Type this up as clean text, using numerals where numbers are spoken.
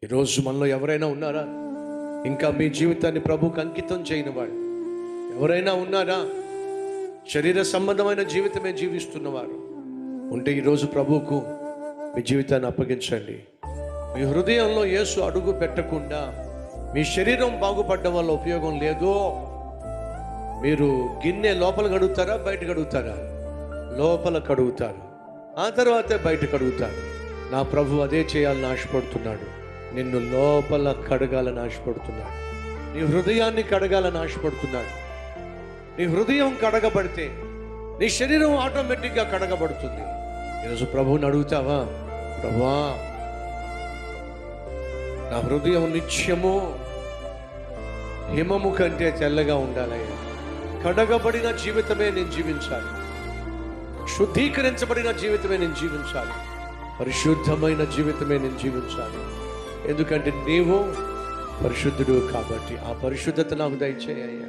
ఈరోజు మనలో ఎవరైనా ఉన్నారా ఇంకా మీ జీవితాన్ని ప్రభువుకు అంకితం చేయని వాడు ఎవరైనా ఉన్నారా? శరీర సంబంధమైన జీవితమే జీవిస్తున్నవారు ఉంటే ఈరోజు ప్రభువుకు మీ జీవితాన్ని అప్పగించండి. మీ హృదయంలో యేసు అడుగు పెట్టకుండా మీ శరీరం బాగుపడ్డం వల్ల ఉపయోగం లేదు. మీరు గిన్నె లోపల కడుగుతారా బయట కడుగుతారా? లోపల కడుగుతారు, ఆ తర్వాతే బయట కడుగుతారు. నా ప్రభు అదే చేయాలని ఆశపడుతున్నాడు. నిన్ను లోపల కడగాలని ఆశపడుతున్నాడు. నీ హృదయాన్ని కడగాలని ఆశపడుతున్నాడు. నీ హృదయం కడగబడితే నీ శరీరం ఆటోమేటిక్గా కడగబడుతుంది. ఈరోజు ప్రభువుని అడుగుతావా? ప్రభువా, నా హృదయం నిత్యము హిమము కంటే తెల్లగా ఉండాలయ్యా. కడగబడిన జీవితమే నేను జీవించాలి, శుద్ధీకరించబడిన జీవితమే నేను జీవించాలి, పరిశుద్ధమైన జీవితమే నేను జీవించాలి. ఎందుకంటే నీవు పరిశుద్ధుడు కాబట్టి ఆ పరిశుద్ధత నాకు దయచేయ్యా.